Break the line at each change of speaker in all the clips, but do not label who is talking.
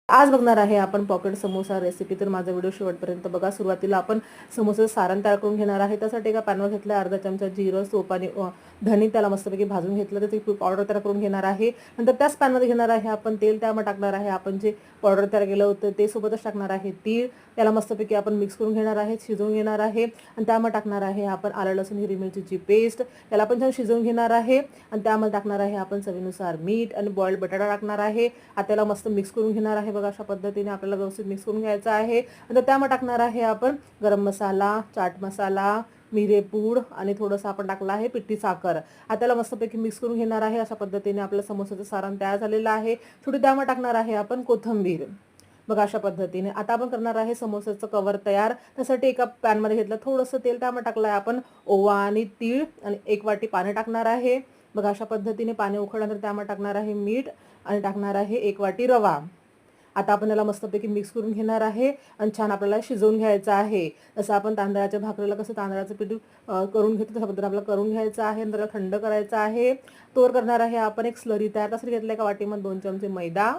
आज बघणार आहे आपण पॉकेट समोसा रेसिपी. तर माझा व्हिडिओ शेवटपर्यंत बघा. सुरुवातीला आपण समोसाचं सारण तयार करून घेणार आहे. त्यासाठी एका पॅनवर घेतलं अर्धा चमचा जिरं, सोप आणि धणे त्याला मस्तपैकी भाजून घेतलं. तर ती पावडर तयार करून घेणार आहे. नंतर त्याच पॅनमध्ये घेणार आहे आपण तेल, त्यामध्ये टाकणार आहे आपण जे पावडर तयार केलं होतं ते, सोबतच टाकणार आहे तीळ. त्याला मस्तपैकी आपण मिक्स करून घेणार आहे, शिजवून घेणार आहे. आणि त्यामध्ये टाकणार आहे आपण आलं लसूण हिरवी मिरचीची पेस्ट, त्याला पण छान शिजवून घेणार आहे. आणि त्यामध्ये टाकणार आहे आपण चवीनुसार मीठ आणि बॉइल्ड बटाटा टाकणार आहे. आता त्याला मस्त मिक्स करून घेणार आहे. बघा अशा पद्धतीने आपल्याला व्यवस्थित मिक्स करून घ्यायचं आहे. नंतर त्यामध्ये टाकणार आहे आपण गरम मसाला, चाट मसाला, मिरेपूड आणि थोडंसं आपण टाकलं आहे पिठी साखर. आता त्याला मस्तपैकी मिक्स करून घेणार आहे. अशा पद्धतीने आपलं समोसाचं सारण तयार झालेलं आहे. थोडी त्यामध्ये टाकणार आहे आपण कोथिंबीर. बघा अशा पद्धतीने आता आपण करणार आहे समोसाचं कवर तयार. त्यासाठी एका पॅनमध्ये घेतलं थोडंसं तेल, त्यामध्ये टाकलं आहे आपण ओवा आणि तीळ आणि 1 वाटी पाणी टाकणार आहे. बघा अशा पद्धतीने पाणी उकळल्यानंतर त्यामध्ये टाकणार आहे मीठ आणि टाकणार आहे 1 वाटी रवा. आता आपण याला मस्तपैकी मिक्स करून घेणार आहे आणि छान आपल्याला शिजवून घ्यायचं आहे. जसं आपण तांदळाच्या भाकरीला कसं तांदळाचं पीठ करून घेतो तशा पद्धतीने आपल्याला करून घ्यायचं आहे. नंतर थंड करायचं आहे. तोवर करणार आहे आपण एक स्लरी तयार. त्यासाठी घेतलं एका वाटीमध्ये 2 चमचे मैदा.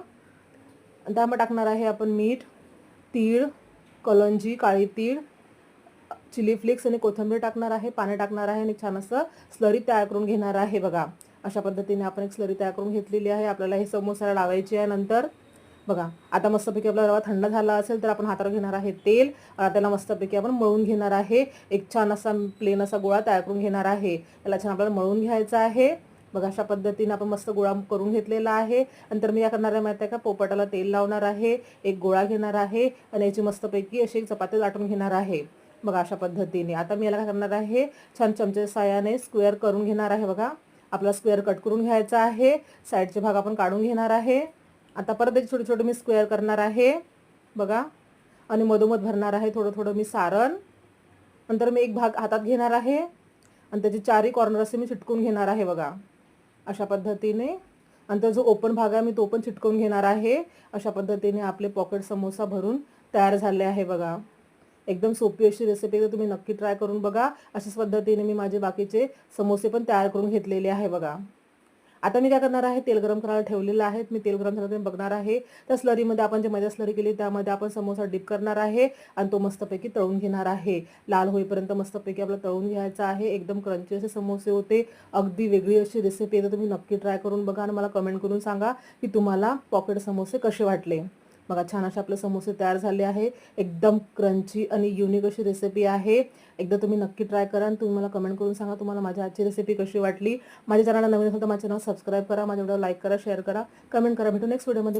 त्यामध्ये टाकणार आहे आपण मीठ, तीळ, कलंजी, काळी तीळ, चिली फ्लेक्स आणि कोथिंबीर टाकणार आहे. पाणी टाकणार आहे आणि छान असं स्लरी तयार करून घेणार आहे. बघा अशा पद्धतीने आपण एक स्लरी तयार करून घेतलेली आहे. आपल्याला हे समोसाला लावायची आहे. नंतर बघा आता मस्तपैकी आपला रवा थंड झाला असेल तर आपण हातावर घेणार आहे तेल. त्याला मस्तपैकी आपण मळून घेणार आहे. एक छान असा प्लेन असा गोळा तयार करून घेणार आहे. त्याला छान आपल्याला मळून घ्यायचा आहे. बघा अशा पद्धतीने आपण मस्त गोळा करून घेतलेला आहे. नंतर मी या करणार आहे माहिती आहे का, पोपटाला तेल लावणार आहे. एक गोळा घेणार आहे आणि याची मस्तपैकी अशी एक चपाती लाटून घेणार आहे. बघा अशा पद्धतीने आता मी याला काय करणार आहे, छान चमचे साह्याने स्क्वेअर करून घेणार आहे. बघा आपला स्क्वेअर कट करून घ्यायचा आहे. साईडचे भाग आपण काढून घेणार आहे. आता परत एक छोटे छोटे मी स्क्वेअर करणार आहे. बघा आणि मधोमध भरणार आहे थोडं थोडं मी सारण. नंतर मी एक भाग हातात घेणार आहे आणि त्याचे चारही कॉर्नर असे मी चिटकवून घेणार आहे. बघा अशा पद्धतीने. नंतर जो ओपन भाग आहे मी तो पण चिटकवून घेणार आहे. अशा पद्धतीने आपले पॉकेट समोसा भरून तयार झाले आहे. बघा एकदम सोपी अशी रेसिपी, तर तुम्ही नक्की ट्राय करून बघा. अशाच पद्धतीने मी माझे बाकीचे समोसे पण तयार करून घेतलेले आहे. बघा आता मी काय करणार आहे, तेल गरम करायला ठेवलेलं आहे. मी तेल गरम झालं बघणार आहे. त्या स्लरीमध्ये आपण जे मैदा स्लरी केली त्यामध्ये आपण समोसा डिप करणार आहे आणि तो मस्तपैकी तळून घेणार आहे. लाल होईपर्यंत मस्तपैकी आपल्याला तळून घ्यायचा आहे. एकदम क्रंची असे समोसे होते. अगदी वेगळी अशी रेसिपी आहे, तर तुम्ही नक्की ट्राय करून बघा आणि मला कमेंट करून सांगा की तुम्हाला पॉकेट समोसे कसे वाटले. बघा छान असे आपले समोसे तयार झाले आहे. एकदम क्रंची आणि युनिक अशी रेसिपी आहे. एकदा तुम्ही नक्की ट्राय करा आणि तुम्ही मला कमेंट करून सांगा तुम्हाला माझी आजची रेसिपी कशी वाटली. माझ्या चॅनलला नवीन असेल तर माझ्या चॅनल सबस्क्राईब करा, माझ्या व्हिडिओ लाईक करा, शेअर करा, कमेंट करा. भेटू नेक्स्ट व्हिडिओमध्ये.